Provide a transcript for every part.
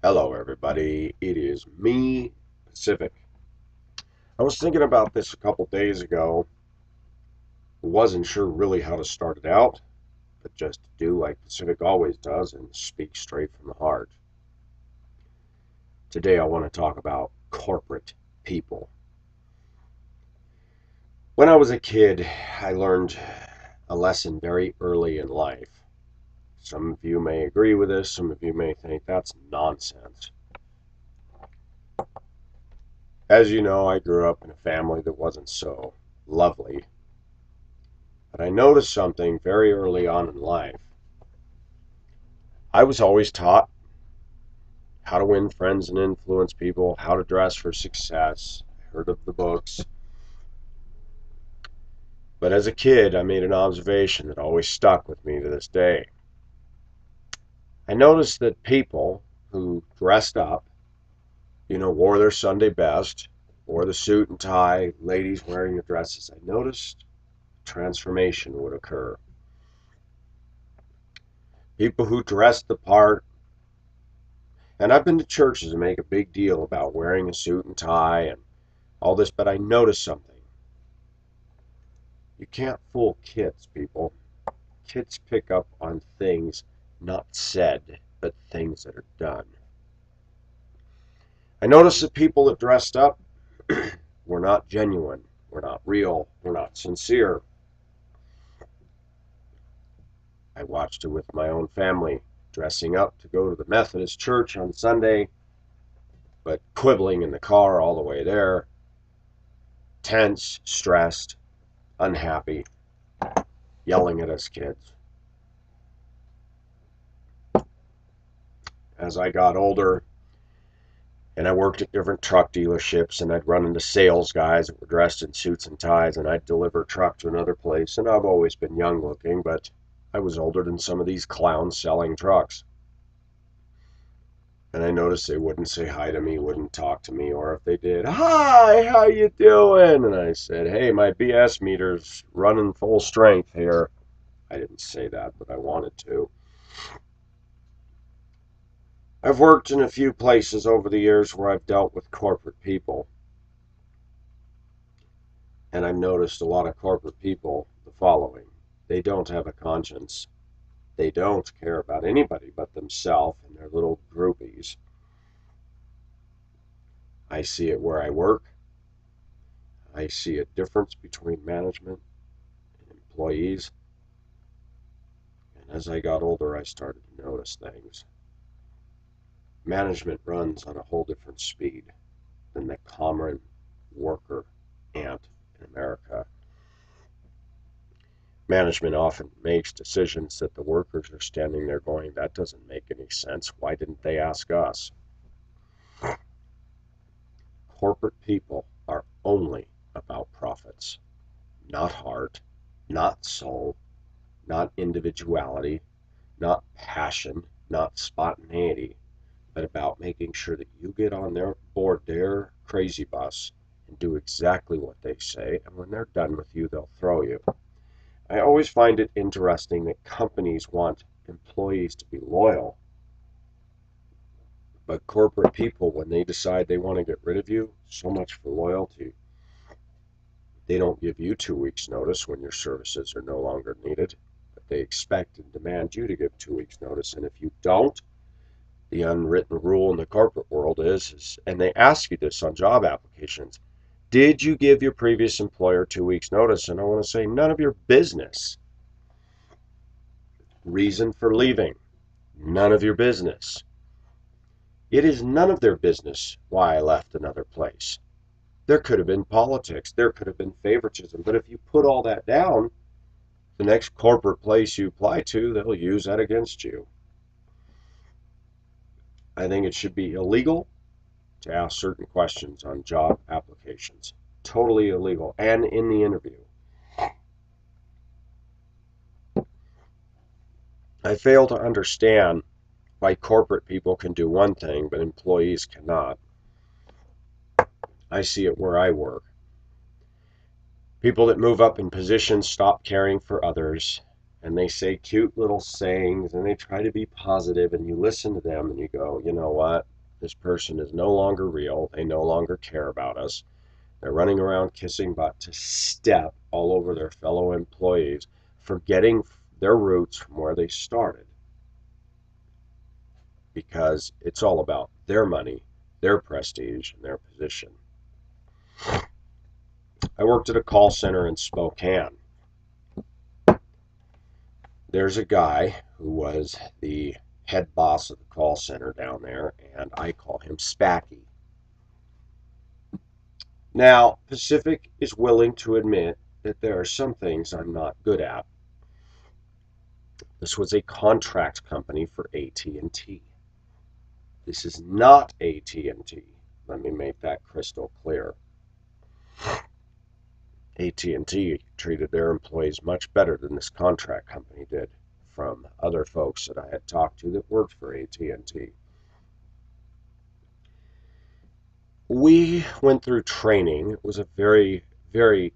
Hello, everybody. It is me, Pacific. I was thinking about this a couple days ago. Wasn't sure really how to start it out, but just do like Pacific always does and speak straight from the heart. Today, I want to talk about corporate people. When I was a kid, I learned a lesson very early in life. Some of you may agree with this, some of you may think that's nonsense. As you know, I grew up in a family that wasn't so lovely. But I noticed something very early on in life. I was always taught how to win friends and influence people, how to dress for success. I heard of the books. But as a kid, I made an observation that always stuck with me to this day. I noticed that people who dressed up, wore their Sunday best, wore the suit and tie, ladies wearing the dresses, I noticed transformation would occur. People who dressed the part. And I've been to churches and make a big deal about wearing a suit and tie and all this, but I noticed something. You can't fool kids, people. Kids pick up on things not said, but things that are done. I noticed that people that dressed up were not genuine, were not real, were not sincere. I watched it with my own family, dressing up to go to the Methodist church on Sunday, but quibbling in the car all the way there, tense, stressed, unhappy, yelling at us kids. As I got older and I worked at different truck dealerships, and I'd run into sales guys that were dressed in suits and ties, and I'd deliver a truck to another place, and I've always been young looking, but I was older than some of these clowns selling trucks. And I noticed they wouldn't say hi to me, wouldn't talk to me, or if they did, "Hi, how you doing?" And I said, "Hey, my BS meter's running full strength here." I didn't say that, but I wanted to. I've worked in a few places over the years where I've dealt with corporate people, and I've noticed a lot of corporate people the following: they don't have a conscience, they don't care about anybody but themselves and their little groupies. I see it where I work. I see a difference between management and employees, and as I got older, I started to notice things. Management runs on a whole different speed than the common worker ant in America. Management often makes decisions that the workers are standing there going, "That doesn't make any sense. Why didn't they ask us?" Corporate people are only about profits, not heart, not soul, not individuality, not passion, not spontaneity, but about making sure that you get on their board, their crazy bus, and do exactly what they say, and when they're done with you, they'll throw you. I always find it interesting that companies want employees to be loyal, but corporate people, when they decide they want to get rid of you, so much for loyalty. They don't give you 2 weeks' notice when your services are no longer needed, but they expect and demand you to give 2 weeks' notice. And if you don't, the unwritten rule in the corporate world is, and they ask you this on job applications: did you give your previous employer 2 weeks' notice? And I want to say, none of your business. Reason for leaving? None of your business. It is none of their business why I left another place. There could have been politics, there could have been favoritism, but if you put all that down, the next corporate place you apply to, they'll use that against you. I think it should be illegal to ask certain questions on job applications. Totally illegal. And in the interview. I fail to understand why corporate people can do one thing, but employees cannot. I see it where I work. People that move up in positions stop caring for others, and they say cute little sayings, and they try to be positive, and you listen to them and you go, you know what? This person is no longer real. They no longer care about us. They're running around kissing butt to step all over their fellow employees, forgetting their roots from where they started, because it's all about their money, their prestige, and their position. I worked at a call center in Spokane. There's a guy who was the head boss of the call center down there, and I call him Spacky. Now, Pacific is willing to admit that there are some things I'm not good at. This was a contract company for AT&T. This is not AT&T. Let me make that crystal clear. AT&T treated their employees much better than this contract company did, from other folks that I had talked to that worked for AT&T. We went through training. It was a very, very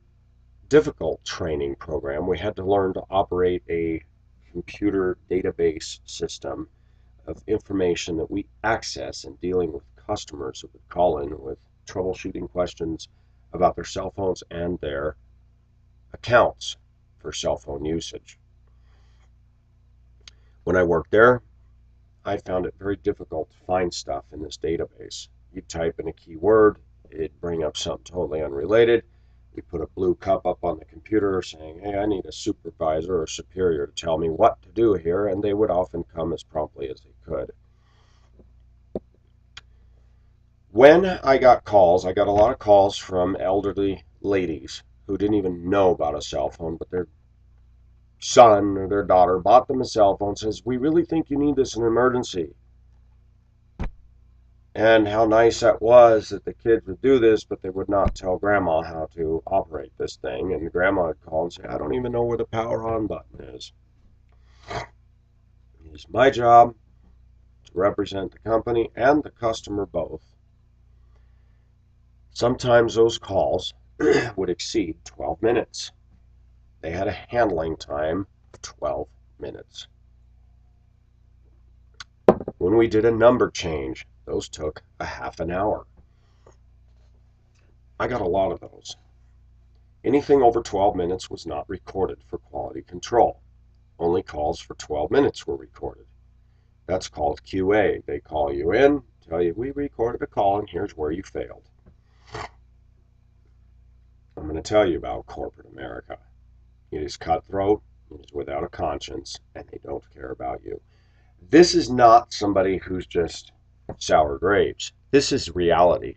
difficult training program. We had to learn to operate a computer database system of information that we access in dealing with customers who would call in with troubleshooting questions about their cell phones and their accounts for cell phone usage. When I worked there, I found it very difficult to find stuff in this database. You type in a keyword, it'd bring up something totally unrelated. We put a blue cup up on the computer saying, hey, I need a supervisor or superior to tell me what to do here, and they would often come as promptly as they could. When I got calls, I got a lot of calls from elderly ladies who didn't even know about a cell phone, but their son or their daughter bought them a cell phone, says, we really think you need this in an emergency. And how nice that was that the kids would do this, but they would not tell grandma how to operate this thing. And grandma would call and say, I don't even know where the power on button is. It's my job to represent the company and the customer both. Sometimes those calls would exceed 12 minutes. They had a handling time of 12 minutes. When we did a number change, those took a half an hour. I got a lot of those. Anything over 12 minutes was not recorded for quality control. Only calls for 12 minutes were recorded. That's called QA. They call you in, tell you, we recorded a call and here's where you failed. I'm going to tell you about corporate America. It is cutthroat, it is without a conscience, and they don't care about you. This is not somebody who's just sour grapes. This is reality.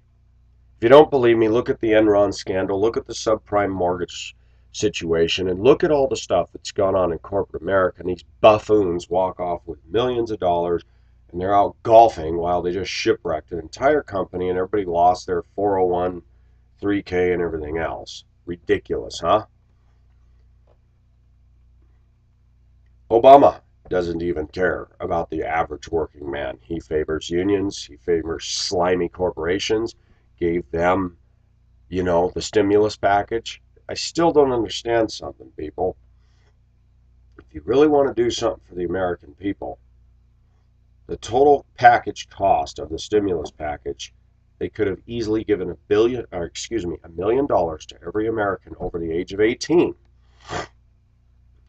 If you don't believe me, look at the Enron scandal, look at the subprime mortgage situation, and look at all the stuff that's gone on in corporate America. And these buffoons walk off with millions of dollars, and they're out golfing while they just shipwrecked an entire company, and everybody lost their 401, 3K, and everything else. Ridiculous, huh? Obama doesn't even care about the average working man. He favors unions, he favors slimy corporations, gave them, the stimulus package. I still don't understand something, people. If you really want to do something for the American people, the total package cost of the stimulus package, they could have easily given $1 million to every American over the age of 18.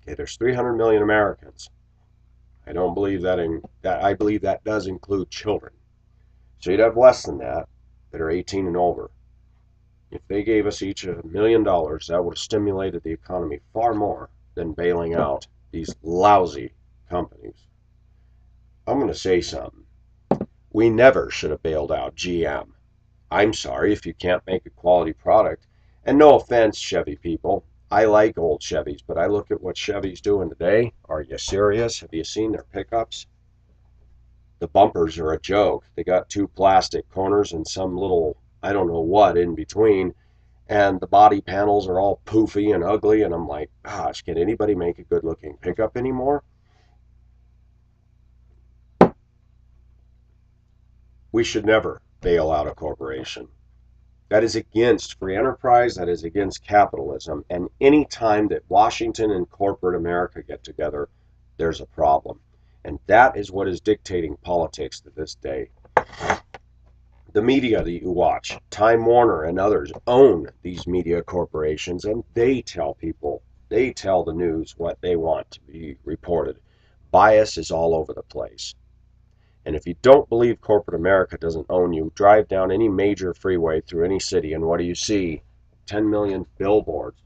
Okay, there's 300 million Americans. I don't believe that I believe that does include children. So you'd have less than that are 18 and over. If they gave us each $1 million, that would have stimulated the economy far more than bailing out these lousy companies. I'm going to say something. We never should have bailed out GM. I'm sorry if you can't make a quality product. And no offense, Chevy people. I like old Chevys, but I look at what Chevy's doing today. Are you serious? Have you seen their pickups? The bumpers are a joke. They got two plastic corners and some little, I don't know what, in between. And the body panels are all poofy and ugly. And I'm like, gosh, can anybody make a good looking pickup anymore? We should never bail out a corporation. That is against free enterprise. That is against capitalism. And any time that Washington and corporate America get together, there's a problem. And that is what is dictating politics to this day. The media that you watch, Time Warner and others own these media corporations, and they tell people, they tell the news what they want to be reported. Bias is all over the place. And if you don't believe corporate America doesn't own you, drive down any major freeway through any city, and what do you see? 10 million billboards.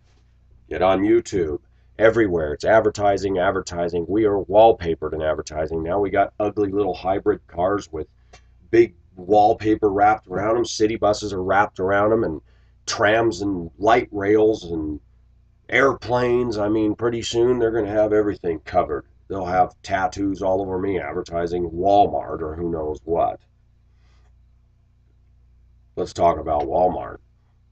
Get on YouTube. Everywhere. It's advertising, advertising. We are wallpapered in advertising. Now we got ugly little hybrid cars with big wallpaper wrapped around them. City buses are wrapped around them, and trams and light rails and airplanes. I mean, pretty soon they're going to have everything covered. They'll have tattoos all over me advertising Walmart or who knows what. Let's talk about Walmart.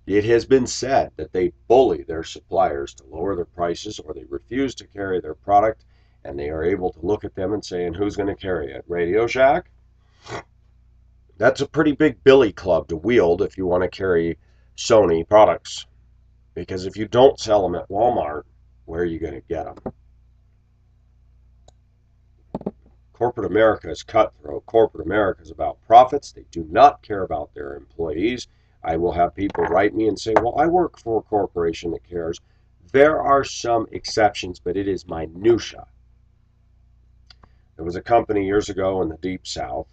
It has been said that they bully their suppliers to lower their prices, or they refuse to carry their product, and they are able to look at them and say, and who's going to carry it? Radio Shack? That's a pretty big billy club to wield if you want to carry Sony products. Because if you don't sell them at Walmart, where are you going to get them? Corporate America is cutthroat. Corporate America is about profits. They do not care about their employees. I will have people write me and say, well, I work for a corporation that cares. There are some exceptions, but it is minutia. There was a company years ago in the Deep South.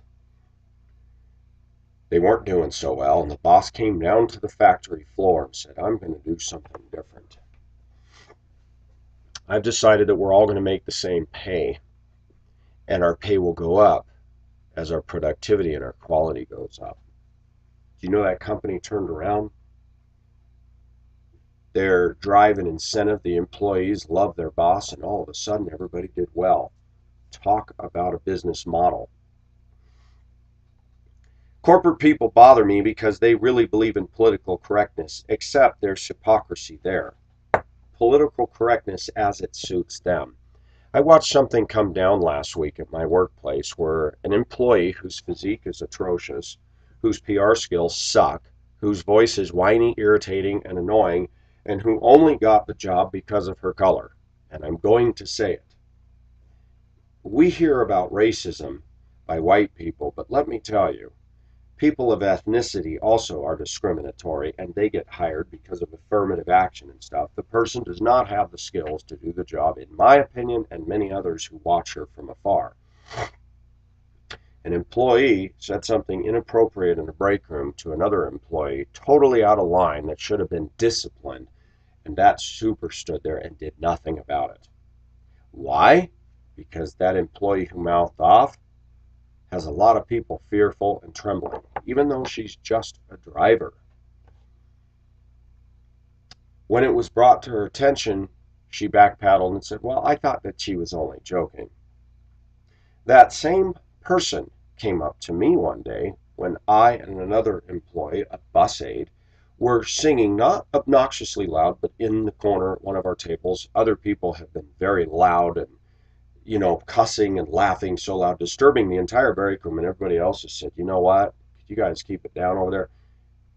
They weren't doing so well, and the boss came down to the factory floor and said, I'm going to do something different. I've decided that we're all going to make the same pay, and our pay will go up as our productivity and our quality goes up. Do you know that company turned around? Their drive and incentive, the employees loved their boss, and all of a sudden everybody did well. Talk about a business model. Corporate people bother me because they really believe in political correctness, except there's hypocrisy there. Political correctness as it suits them. I watched something come down last week at my workplace where an employee whose physique is atrocious, whose PR skills suck, whose voice is whiny, irritating, and annoying, and who only got the job because of her color. And I'm going to say it. We hear about racism by white people, but let me tell you, people of ethnicity also are discriminatory, and they get hired because of affirmative action and stuff. The person does not have the skills to do the job, in my opinion, and many others who watch her from afar. An employee said something inappropriate in the break room to another employee, totally out of line, that should have been disciplined, and that super stood there and did nothing about it. Why? Because that employee who mouthed off has a lot of people fearful and trembling, even though she's just a driver. When it was brought to her attention, she backpedaled and said, well, I thought that she was only joking. That same person came up to me one day when I and another employee, a bus aide, were singing, not obnoxiously loud, but in the corner at one of our tables. Other people have been very loud and cussing and laughing so loud, disturbing the entire break room, and everybody else has said, you know what, you guys keep it down over there.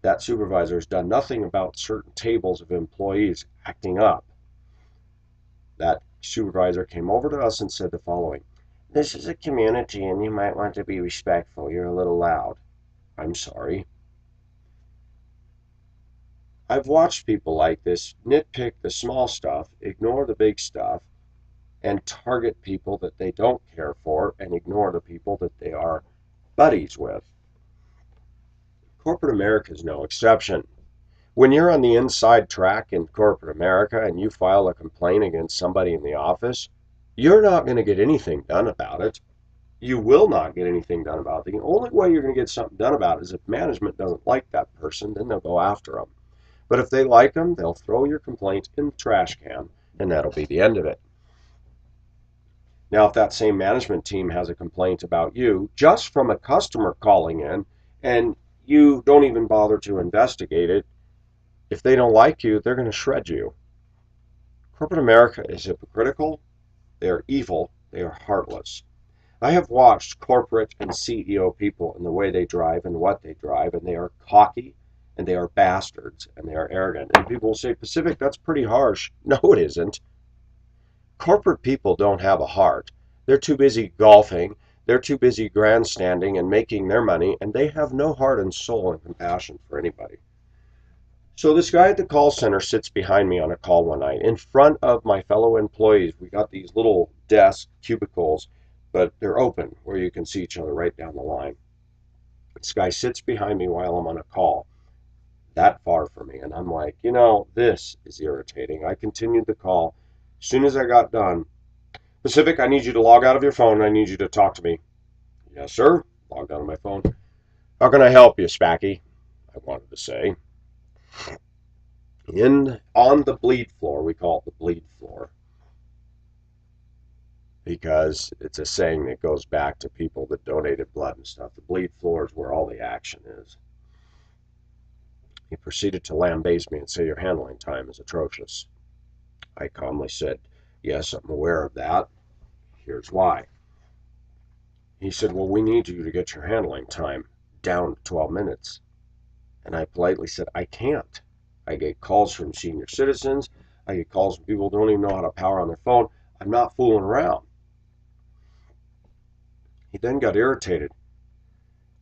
That supervisor has done nothing about certain tables of employees acting up. That supervisor came over to us and said the following: this is a community and you might want to be respectful. You're a little loud. I'm sorry. I've watched people like this nitpick the small stuff, ignore the big stuff, and target people that they don't care for and ignore the people that they are buddies with. Corporate America is no exception. When you're on the inside track in corporate America and you file a complaint against somebody in the office, you're not going to get anything done about it. You will not get anything done about it. The only way you're going to get something done about it is if management doesn't like that person, then they'll go after them. But if they like them, they'll throw your complaint in the trash can, and that'll be the end of it. Now, if that same management team has a complaint about you, just from a customer calling in, and you don't even bother to investigate it, if they don't like you, they're going to shred you. Corporate America is hypocritical, they are evil, they are heartless. I have watched corporate and CEO people in the way they drive and what they drive, and they are cocky, and they are bastards, and they are arrogant. And people will say, Pacific, that's pretty harsh. No, it isn't. Corporate people don't have a heart. They're too busy golfing. They're too busy grandstanding and making their money, and they have no heart and soul and compassion for anybody. So this guy at the call center sits behind me on a call one night in front of my fellow employees. We got these little desk cubicles, but they're open where you can see each other right down the line. This guy sits behind me while I'm on a call, that far from me, and I'm like, this is irritating. I continued the call. As soon as I got done, Pacific, I need you to log out of your phone. I need you to talk to me. Yes, sir. Logged out of my phone. How can I help you, Spacky? I wanted to say. On the bleed floor, we call it the bleed floor, because it's a saying that goes back to people that donated blood and stuff. The bleed floor is where all the action is. He proceeded to lambaste me and say, your handling time is atrocious. I calmly said, yes, I'm aware of that. Here's why. He said, well, we need you to get your handling time down to 12 minutes. And I politely said, I can't. I get calls from senior citizens. I get calls from people who don't even know how to power on their phone. I'm not fooling around. He then got irritated.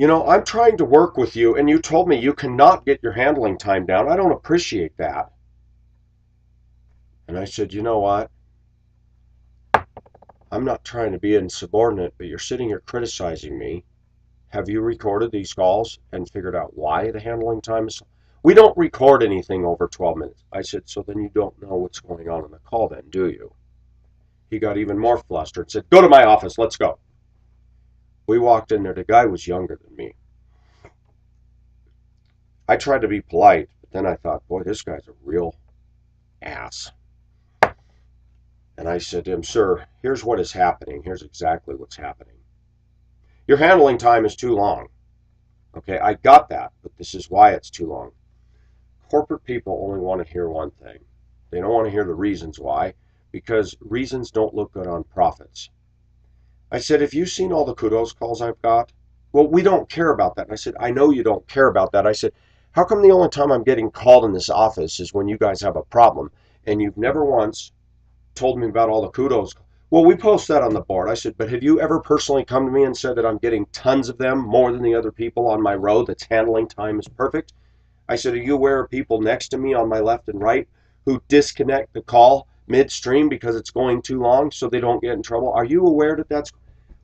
I'm trying to work with you, and you told me you cannot get your handling time down. I don't appreciate that. And I said, you know what? I'm not trying to be insubordinate, but you're sitting here criticizing me. Have you recorded these calls and figured out why the handling time is? We don't record anything over 12 minutes. I said, so then you don't know what's going on in the call then, do you? He got even more flustered and said, go to my office, let's go. We walked in there. The guy was younger than me. I tried to be polite, but then I thought, boy, this guy's a real ass. And I said to him, sir, here's what is happening. Here's exactly what's happening. Your handling time is too long. Okay, I got that, but this is why it's too long. Corporate people only want to hear one thing. They don't want to hear the reasons why, because reasons don't look good on profits. I said, have you seen all the kudos calls I've got? Well, we don't care about that. And I said, I know you don't care about that. I said, how come the only time I'm getting called in this office is when you guys have a problem, and you've never once told me about all the kudos? Well, we post that on the board. I said, but have you ever personally come to me and said that I'm getting tons of them, more than the other people on my road that's handling time is perfect? I said, are you aware of people next to me on my left and right who disconnect the call midstream because it's going too long so they don't get in trouble? Are you aware that that's...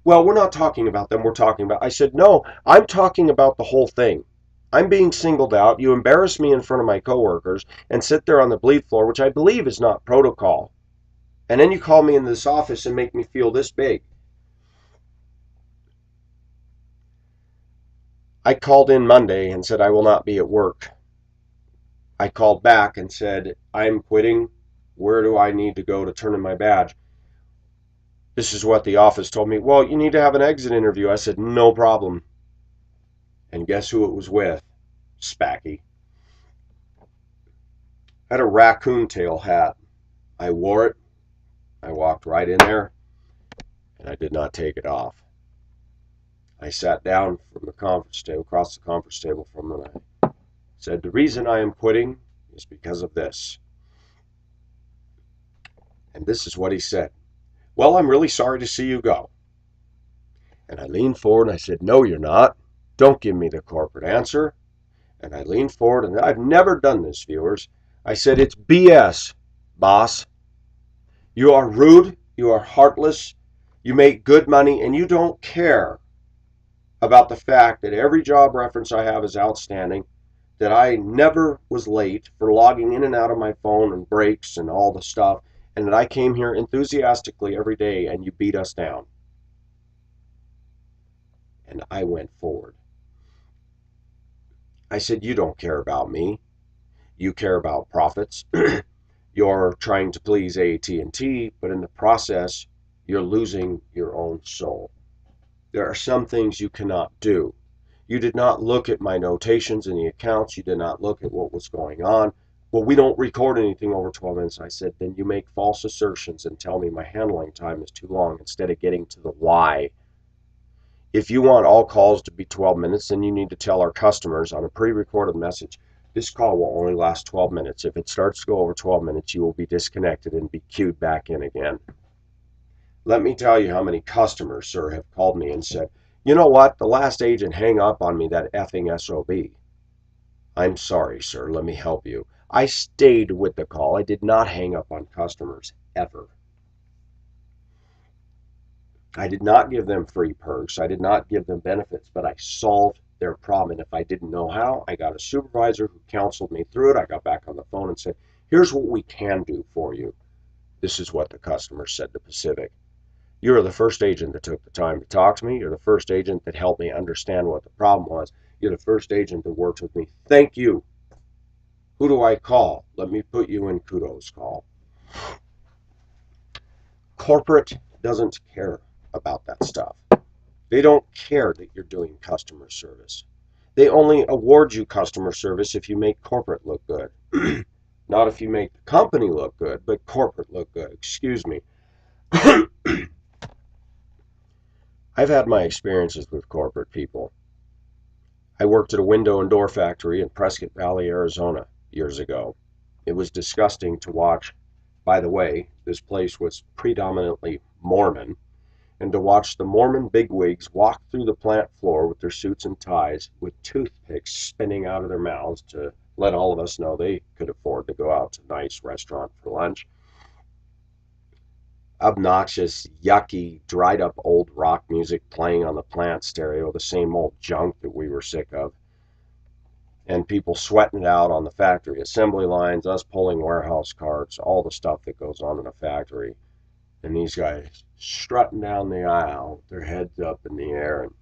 Well, we're not talking about them. We're talking about... I said, no, I'm talking about the whole thing. I'm being singled out. You embarrass me in front of my coworkers and sit there on the bleed floor, which I believe is not protocol. And then you call me into this office and make me feel this big. I called in Monday and said I will not be at work. I called back and said, I'm quitting. Where do I need to go to turn in my badge? This is what the office told me. Well, you need to have an exit interview. I said, no problem. And guess who it was with? Spacky. I had a raccoon tail hat. I wore it. I walked right in there, and I did not take it off. I sat down from the conference table, across the conference table from him, and I said, the reason I am quitting is because of this. And this is what he said. Well, I'm really sorry to see you go. And I leaned forward and I said, no, you're not. Don't give me the corporate answer. And I leaned forward, and I've never done this, viewers. I said, it's BS, boss. You are rude, you are heartless, you make good money, and you don't care about the fact that every job reference I have is outstanding, that I never was late for logging in and out of my phone and breaks and all the stuff, and that I came here enthusiastically every day, and you beat us down. And I went forward. I said, you don't care about me. You care about profits. You're trying to please AT&T, but in the process, you're losing your own soul. There are some things you cannot do. You did not look at my notations in the accounts. You did not look at what was going on. Well, we don't record anything over 12 minutes. I said, then you make false assertions and tell me my handling time is too long instead of getting to the why. If you want all calls to be 12 minutes, then you need to tell our customers on a pre-recorded message, this call will only last 12 minutes. If it starts to go over 12 minutes, you will be disconnected and be queued back in again. Let me tell you how many customers, sir, have called me and said, you know what, the last agent hang up on me, that effing SOB. I'm sorry, sir, let me help you. I stayed with the call. I did not hang up on customers, ever. I did not give them free perks. I did not give them benefits, but I solved their problem. And if I didn't know how, I got a supervisor who counseled me through it. I got back on the phone and said, here's what we can do for you. This is what the customer said to Pacific. You're the first agent that took the time to talk to me. You're the first agent that helped me understand what the problem was. You're the first agent that worked with me. Thank you. Who do I call? Let me put you in kudos call. Corporate doesn't care about that stuff. They don't care that you're doing customer service. They only award you customer service if you make corporate look good. Not if you make the company look good, but corporate look good. Excuse me. I've had my experiences with corporate people. I worked at a window and door factory in Prescott Valley, Arizona, years ago. It was disgusting to watch. By the way, this place was predominantly Mormon, and to watch the Mormon bigwigs walk through the plant floor with their suits and ties with toothpicks spinning out of their mouths to let all of us know they could afford to go out to a nice restaurant for lunch. Obnoxious, yucky, dried up old rock music playing on the plant stereo, the same old junk that we were sick of. And people sweating it out on the factory assembly lines, us pulling warehouse carts, all the stuff that goes on in a factory. And these guys strutting down the aisle, their heads up in the air, and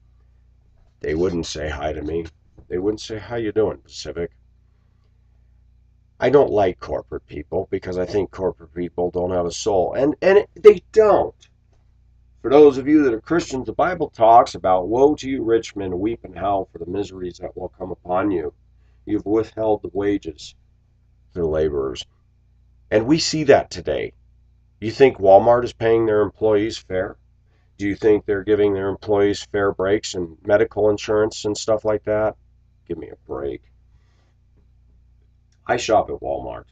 they wouldn't say hi to me. They wouldn't say, how you doing, Pacific? I don't like corporate people because I think corporate people don't have a soul. And they don't. For those of you that are Christians, the Bible talks about, woe to you, rich men, weep and howl for the miseries that will come upon you. You've withheld the wages to the laborers. And we see that today. You think Walmart is paying their employees fair? Do you think they're giving their employees fair breaks and medical insurance and stuff like that? Give me a break. I shop at Walmart.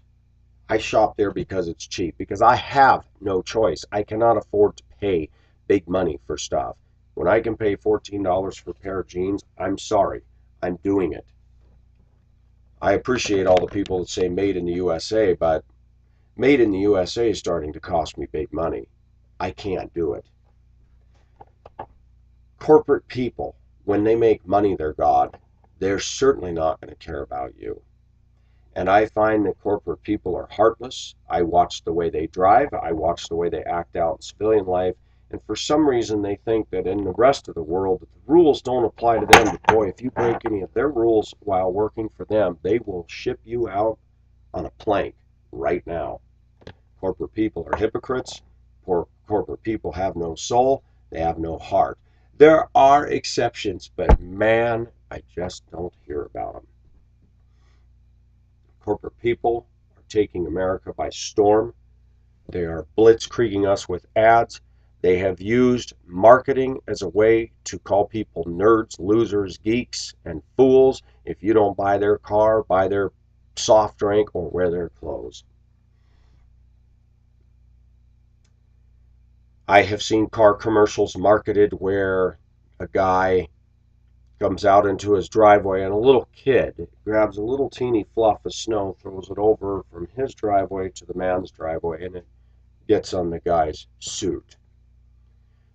I shop there because it's cheap, because I have no choice. I cannot afford to pay big money for stuff. When I can pay $14 for a pair of jeans, I'm sorry. I'm doing it. I appreciate all the people that say made in the USA, but made in the USA is starting to cost me big money. I can't do it. Corporate people, when they make money their God, they're certainly not going to care about you. And I find that corporate people are heartless. I watch the way they drive. I watch the way they act out in civilian life. And for some reason, they think that in the rest of the world, the rules don't apply to them. But boy, if you break any of their rules while working for them, they will ship you out on a plank right now. Corporate people are hypocrites. Corporate people have no soul. They have no heart. There are exceptions, but man, I just don't hear about them. Corporate people are taking America by storm. They are blitzkrieging us with ads. They have used marketing as a way to call people nerds, losers, geeks, and fools if you don't buy their car, buy their soft drink, or wear their clothes. I have seen car commercials marketed where a guy comes out into his driveway and a little kid grabs a little teeny fluff of snow, throws it over from his driveway to the man's driveway, and it gets on the guy's suit.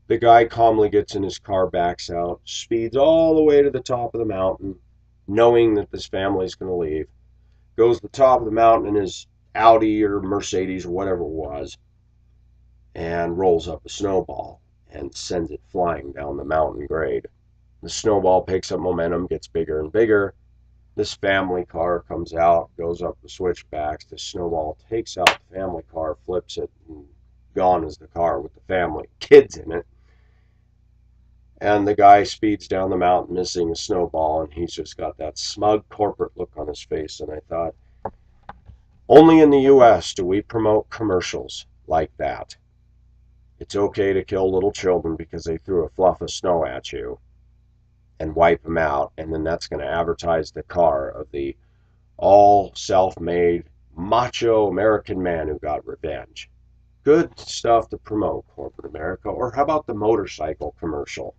The guy calmly gets in his car, backs out, speeds all the way to the top of the mountain, knowing that this family's going to leave, goes to the top of the mountain in his Audi or Mercedes or whatever it was, and rolls up a snowball and sends it flying down the mountain grade. The snowball picks up momentum, gets bigger and bigger. This family car comes out, goes up the switchbacks. The snowball takes out the family car, flips it, and gone is the car with the family kids in it. And the guy speeds down the mountain, missing the snowball, and he's just got that smug corporate look on his face. And I thought, only in the U.S. do we promote commercials like that. It's okay to kill little children because they threw a fluff of snow at you and wipe them out, and then that's going to advertise the car of the all self-made macho American man who got revenge. good stuff to promote corporate America. Or how about the motorcycle commercial?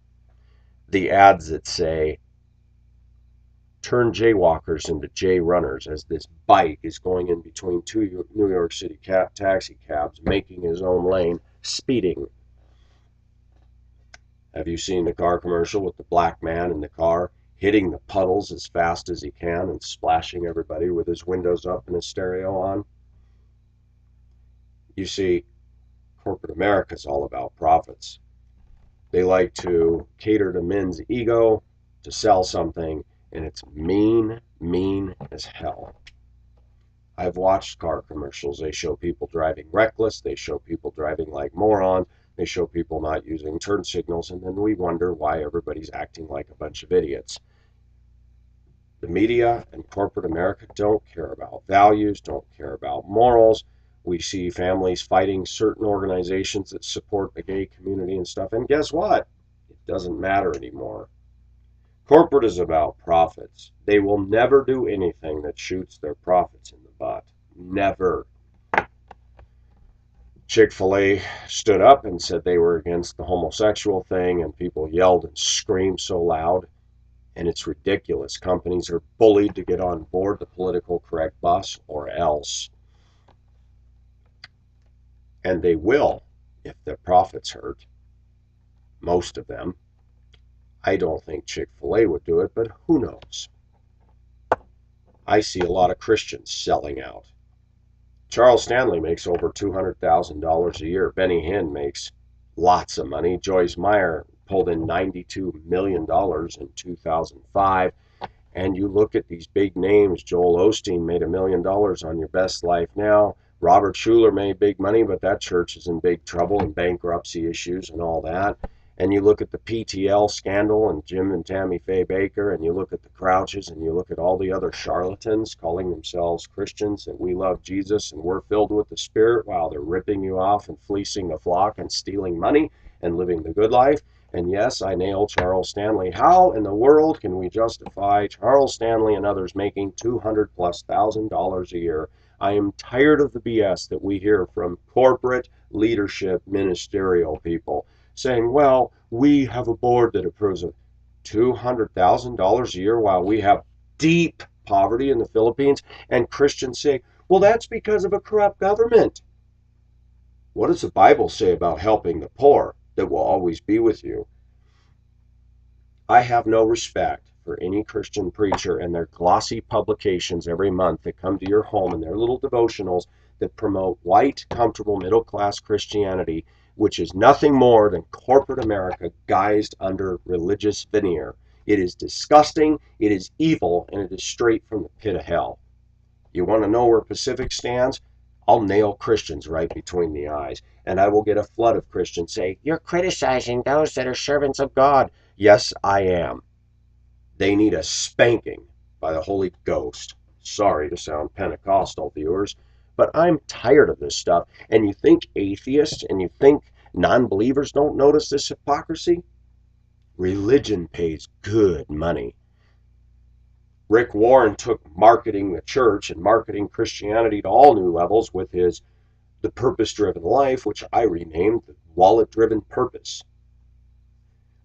The ads that say, turn jaywalkers into jay runners, as this bike is going in between two New York City taxi cabs, making his own lane, speeding. Have you seen the car commercial with the black man in the car hitting the puddles as fast as he can and splashing everybody with his windows up and his stereo on? You see, corporate America is all about profits. They like to cater to men's ego, to sell something, and it's mean as hell. I've watched car commercials. They show people driving reckless. They show people driving like morons. They show people not using turn signals, and then we wonder why everybody's acting like a bunch of idiots. The media and corporate America don't care about values, don't care about morals. We see families fighting certain organizations that support the gay community and stuff, and guess what? It doesn't matter anymore. Corporate is about profits. They will never do anything that shoots their profits in the butt. Never. Chick-fil-A stood up and said they were against the homosexual thing, and people yelled and screamed so loud. And it's ridiculous. Companies are bullied to get on board the political correct bus, or else. And they will if their profits hurt. Most of them. I don't think Chick-fil-A would do it, but who knows? I see a lot of Christians selling out. Charles Stanley makes over $200,000 a year. Benny Hinn makes lots of money. Joyce Meyer pulled in $92 million in 2005. And you look at these big names. Joel Osteen made $1 million on Your Best Life Now. Robert Schuller made big money, but that church is in big trouble and bankruptcy issues and all that. And you look at the PTL scandal and Jim and Tammy Faye Baker, and you look at the Crouches, and you look at all the other charlatans calling themselves Christians, and we love Jesus and we're filled with the Spirit, while they're ripping you off and fleecing the flock and stealing money and living the good life. And yes, I nailed Charles Stanley. How in the world can we justify Charles Stanley and others making $200,000+ a year? I am tired of the BS that we hear from corporate leadership, ministerial people saying, well, we have a board that approves of $200,000 a year while we have deep poverty in the Philippines. And Christians say, well, that's because of a corrupt government. What does the Bible say about helping the poor that will always be with you? I have no respect for any Christian preacher and their glossy publications every month that come to your home and their little devotionals that promote white, comfortable, middle-class Christianity, which is nothing more than corporate America guised under religious veneer. It is disgusting, it is evil, and it is straight from the pit of hell. You want to know where Pacific stands? I'll nail Christians right between the eyes, and I will get a flood of Christians say, you're criticizing those that are servants of God. Yes, I am. They need a spanking by the Holy Ghost. Sorry to sound Pentecostal, viewers, but I'm tired of this stuff. And you think atheists and you think non-believers don't notice this hypocrisy? Religion pays good money. Rick Warren took marketing the church and marketing Christianity to all new levels with his The Purpose-Driven Life, which I renamed The Wallet-Driven Purpose.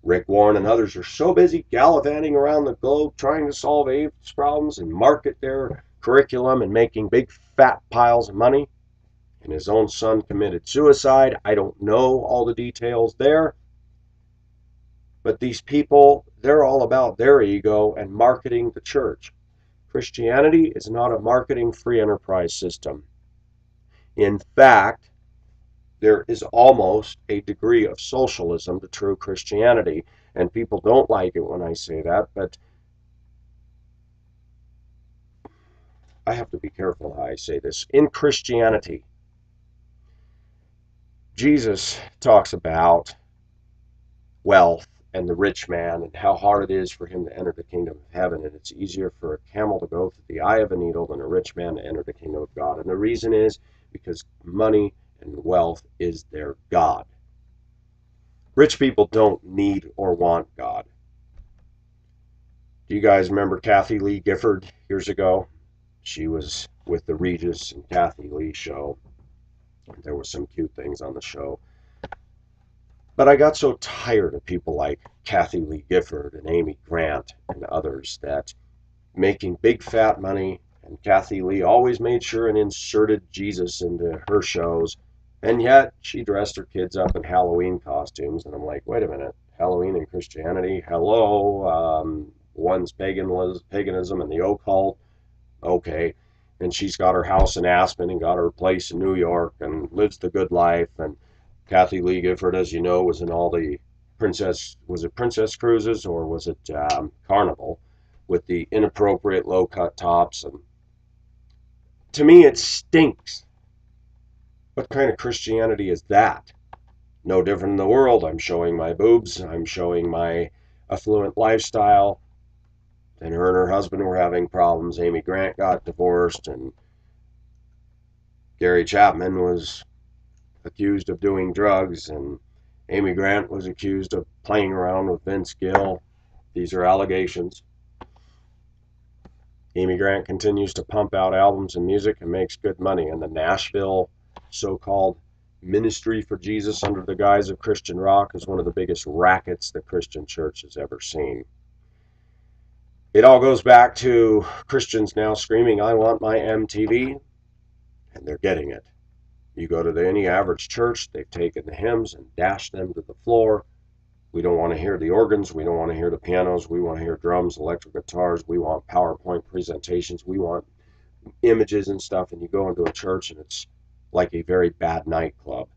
Rick Warren and others are so busy gallivanting around the globe trying to solve AIDS problems and market their curriculum and making big fat piles of money. And his own son committed suicide. I don't know all the details there. But these people, they're all about their ego and marketing the church. Christianity is not a marketing free enterprise system. In fact, there is almost a degree of socialism to true Christianity. And people don't like it when I say that, but I have to be careful how I say this. In Christianity, Jesus talks about wealth and the rich man and how hard it is for him to enter the kingdom of heaven. And it's easier for a camel to go through the eye of a needle than a rich man to enter the kingdom of God. And the reason is because money and wealth is their God. Rich people don't need or want God. Do you guys remember Kathy Lee Gifford years ago? She was with the Regis and Kathy Lee show. There were some cute things on the show. But I got so tired of people like Kathy Lee Gifford and Amy Grant and others that making big fat money, and Kathy Lee always made sure and inserted Jesus into her shows, and yet she dressed her kids up in Halloween costumes, and I'm like, wait a minute, Halloween and Christianity, hello, one's paganism and the occult, okay, and she's got her house in Aspen and got her place in New York and lives the good life, and Kathy Lee Gifford, as you know, was in all the Princess Cruises or was it Carnival with the inappropriate low cut tops. And to me, it stinks. What kind of Christianity is that? No different in the world. I'm showing my boobs. I'm showing my affluent lifestyle. And her and her husband were having problems. Amy Grant got divorced, and Gary Chapman was accused of doing drugs, and Amy Grant was accused of playing around with Vince Gill. These are allegations. Amy Grant continues to pump out albums and music and makes good money. And the Nashville so-called Ministry for Jesus under the guise of Christian rock is one of the biggest rackets the Christian church has ever seen. It all goes back to Christians now screaming, I want my MTV, and they're getting it. You go to any average church, they've taken the hymns and dashed them to the floor. We don't want to hear the organs. We don't want to hear the pianos. We want to hear drums, electric guitars. We want PowerPoint presentations. We want images and stuff. And you go into a church and it's like a very bad nightclub.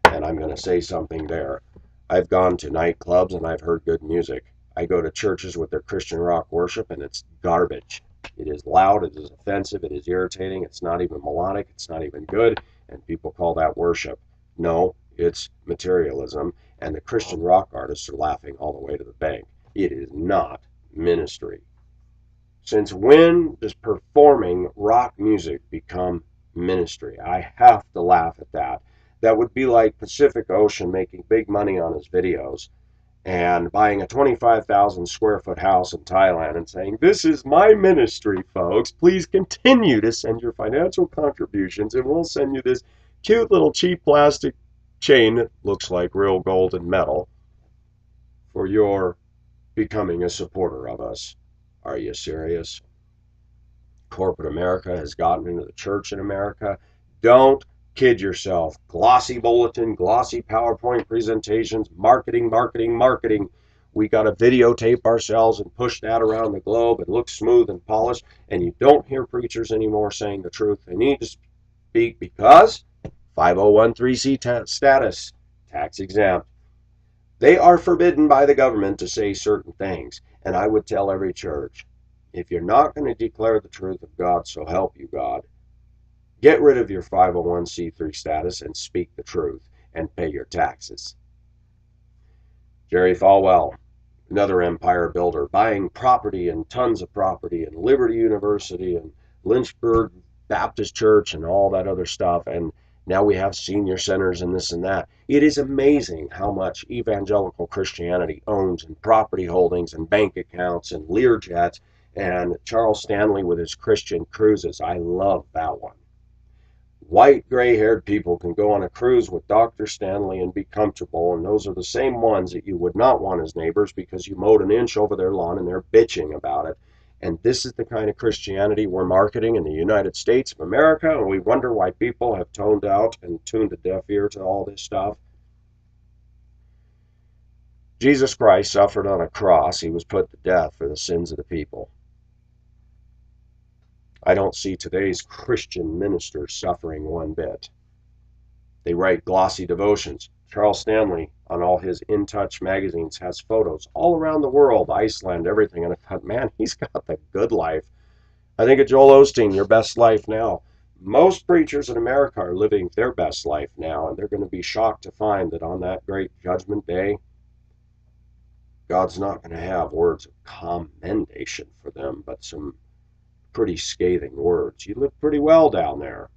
And I'm going to say something there. I've gone to nightclubs and I've heard good music. I go to churches with their Christian rock worship and it's garbage. It is loud. It is offensive. It is irritating. It's not even melodic. It's not even good. And people call that worship. No, it's materialism. And the Christian rock artists are laughing all the way to the bank. It is not ministry. Since when does performing rock music become ministry? I have to laugh at that. That would be like Pacific Ocean making big money on his videos and buying a 25,000 square foot house in Thailand and saying, this is my ministry, folks. Please continue to send your financial contributions and we'll send you this cute little cheap plastic chain that looks like real gold and metal for your becoming a supporter of us. Are you serious? Corporate America has gotten into the church in America. Don't kid yourself. Glossy bulletin, glossy PowerPoint presentations, marketing, marketing, marketing. We got to videotape ourselves and push that around the globe and look smooth and polished. And you don't hear preachers anymore saying the truth. They need to speak because 501(c) status, tax exempt. They are forbidden by the government to say certain things. And I would tell every church, if you're not going to declare the truth of God, so help you God, get rid of your 501(c)(3) status and speak the truth and pay your taxes. Jerry Falwell, another empire builder, buying property and tons of property and Liberty University and Lynchburg Baptist Church and all that other stuff. And now we have senior centers and this and that. It is amazing how much evangelical Christianity owns in property holdings and bank accounts and Learjets. And Charles Stanley with his Christian cruises. I love that one. White, gray-haired people can go on a cruise with Dr. Stanley and be comfortable, and those are the same ones that you would not want as neighbors because you mowed an inch over their lawn and they're bitching about it. And this is the kind of Christianity we're marketing in the United States of America, and we wonder why people have toned out and tuned a deaf ear to all this stuff. Jesus Christ suffered on a cross. He was put to death for the sins of the people. I don't see today's Christian ministers suffering one bit. They write glossy devotions. Charles Stanley, on all his In Touch magazines, has photos all around the world, Iceland, everything. And I thought, man, he's got the good life. I think of Joel Osteen, Your Best Life Now. Most preachers in America are living their best life now, and they're going to be shocked to find that on that great judgment day, God's not going to have words of commendation for them, but some pretty scathing words. You live pretty well down there.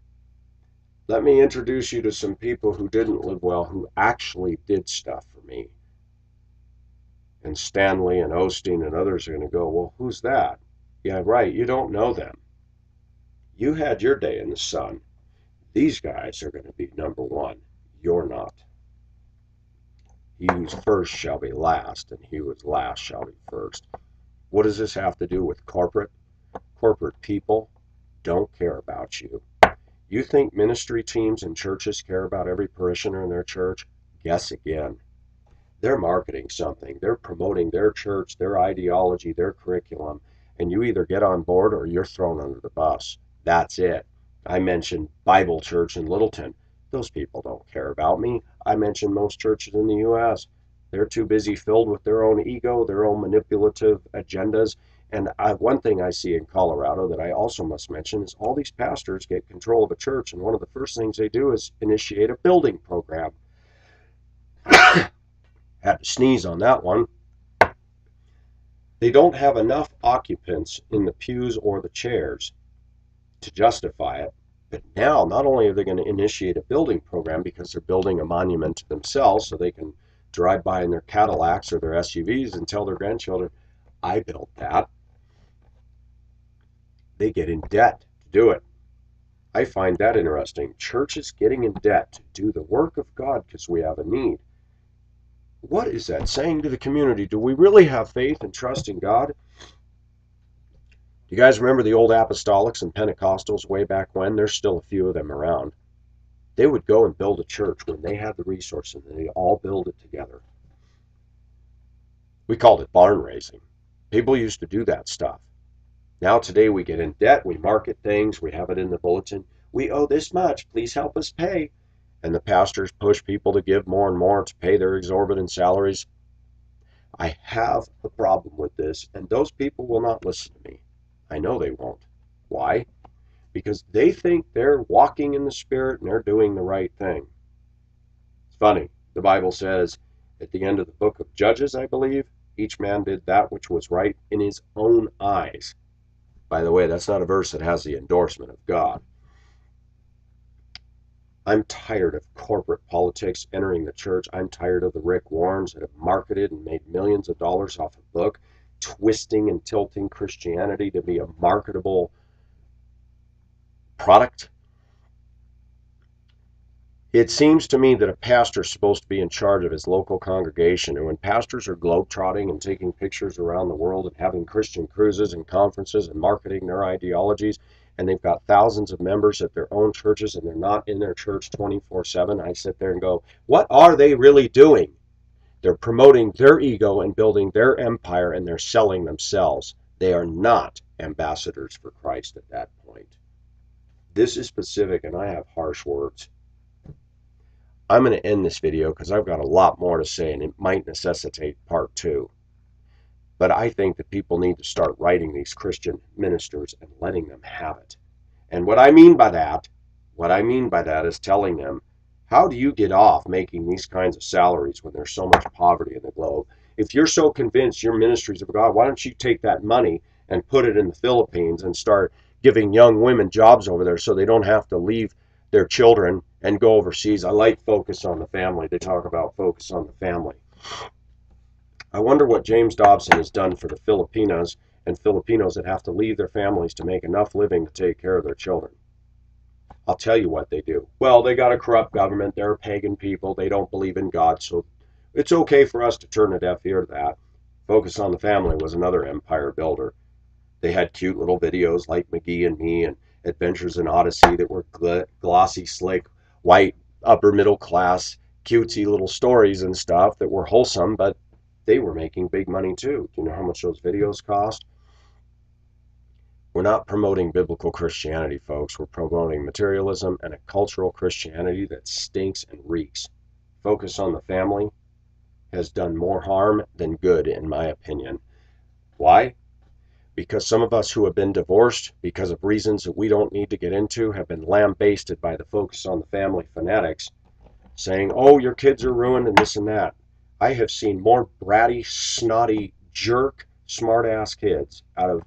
Let me introduce you to some people who didn't live well, who actually did stuff for me. And Stanley and Osteen and others are going to go, well, who's that? Yeah, right, you don't know them. You had your day in the sun. These guys are going to be number one. You're not. He who's first shall be last, and he who is last shall be first. What does this have to do with corporate? Corporate people don't care about you. You think ministry teams and churches care about every parishioner in their church? Guess again. They're marketing something. They're promoting their church, their ideology, their curriculum, and you either get on board or you're thrown under the bus. That's it. I mentioned Bible Church in Littleton. Those people don't care about me. I mentioned most churches in the U.S. They're too busy filled with their own ego, their own manipulative agendas. And one thing I see in Colorado that I also must mention is all these pastors get control of a church, and one of the first things they do is initiate a building program. Had to sneeze on that one. They don't have enough occupants in the pews or the chairs to justify it. But now, not only are they going to initiate a building program because they're building a monument to themselves so they can drive by in their Cadillacs or their SUVs and tell their grandchildren, I built that. They get in debt to do it. I find that interesting. Churches getting in debt to do the work of God because we have a need. What is that saying to the community? Do we really have faith and trust in God? Do you guys remember the old apostolics and Pentecostals way back when? There's still a few of them around. They would go and build a church when they had the resources and they all build it together. We called it barn raising. People used to do that stuff. Now today we get in debt, we market things, we have it in the bulletin. We owe this much, please help us pay. And the pastors push people to give more and more to pay their exorbitant salaries. I have a problem with this, and those people will not listen to me. I know they won't. Why? Because they think they're walking in the Spirit and they're doing the right thing. It's funny. The Bible says at the end of the book of Judges, I believe, each man did that which was right in his own eyes. By the way, that's not a verse that has the endorsement of God. I'm tired of corporate politics entering the church. I'm tired of the Rick Warrens that have marketed and made millions of dollars off a book, twisting and tilting Christianity to be a marketable product. It seems to me that a pastor is supposed to be in charge of his local congregation, and when pastors are globetrotting and taking pictures around the world and having Christian cruises and conferences and marketing their ideologies, and they've got thousands of members at their own churches and they're not in their church 24/7, I sit there and go, what are they really doing? They're promoting their ego and building their empire, and they're selling themselves. They are not ambassadors for Christ at that point. This is specific, and I have harsh words. I'm going to end this video because I've got a lot more to say, and it might necessitate part 2. But I think that people need to start writing these Christian ministers and letting them have it. And what I mean by that is telling them, how do you get off making these kinds of salaries when there's so much poverty in the globe? If you're so convinced your ministries of God, why don't you take that money and put it in the Philippines and start giving young women jobs over there so they don't have to leave their children and go overseas? I like Focus on the Family. They talk about focus on the family. I wonder what James Dobson has done for the Filipinas and Filipinos that have to leave their families to make enough living to take care of their children. I'll tell you what they do. Well, they got a corrupt government. They're pagan people. They don't believe in God. So it's okay for us to turn a deaf ear to that. Focus on the Family was another empire builder. They had cute little videos like McGee and Me and Adventures in Odyssey that were glossy, slick, white, upper middle class, cutesy little stories and stuff that were wholesome, but they were making big money too. Do you know how much those videos cost? We're not promoting biblical Christianity, folks. We're promoting materialism and a cultural Christianity that stinks and reeks. Focus on the Family has done more harm than good, in my opinion. Why? Because some of us who have been divorced because of reasons that we don't need to get into have been lambasted by the Focus on the Family fanatics, saying, oh, your kids are ruined and this and that. I have seen more bratty, snotty, jerk, smart-ass kids out of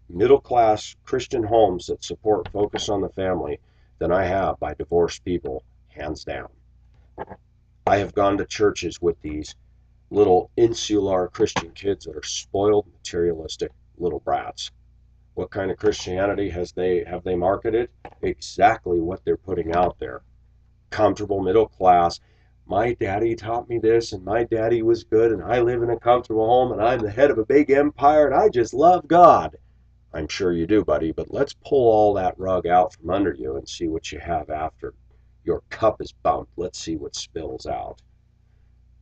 middle-class Christian homes that support Focus on the Family than I have by divorced people, hands down. I have gone to churches with these little insular Christian kids that are spoiled, materialistic little brats. What kind of Christianity have they marketed? Exactly what they're putting out there. Comfortable middle class. My daddy taught me this, and my daddy was good, and I live in a comfortable home, and I'm the head of a big empire, and I just love God. I'm sure you do, buddy, but let's pull all that rug out from under you and see what you have after your cup is bumped. Let's see what spills out.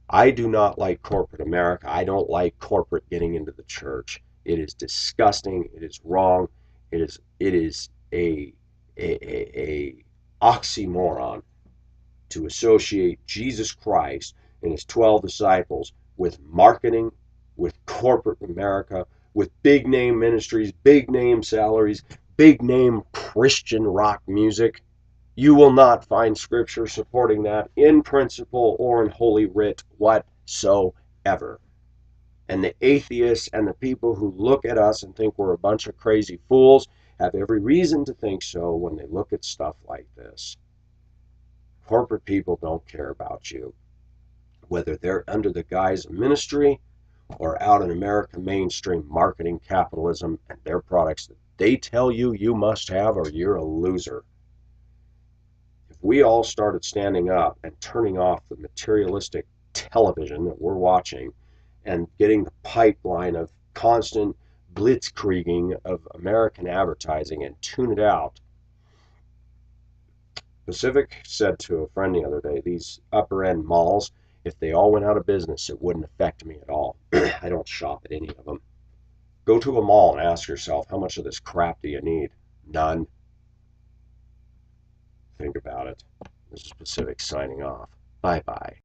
I do not like corporate America. I don't like corporate getting into the church. It is disgusting. It is wrong. It is a oxymoron to associate Jesus Christ and his 12 disciples with marketing, with corporate America, with big name ministries, big name salaries, big name Christian rock music. You will not find scripture supporting that in principle or in Holy Writ whatsoever. And the atheists and the people who look at us and think we're a bunch of crazy fools have every reason to think so when they look at stuff like this. Corporate people don't care about you, whether they're under the guise of ministry or out in American mainstream marketing capitalism and their products that they tell you you must have or you're a loser. If we all started standing up and turning off the materialistic television that we're watching and getting the pipeline of constant blitzkrieging of American advertising and tune it out. Pacific said to a friend the other day, these upper end malls, if they all went out of business, it wouldn't affect me at all. I don't shop at any of them. Go to a mall and ask yourself, how much of this crap do you need? None. Think about it. This is Pacific signing off. Bye bye.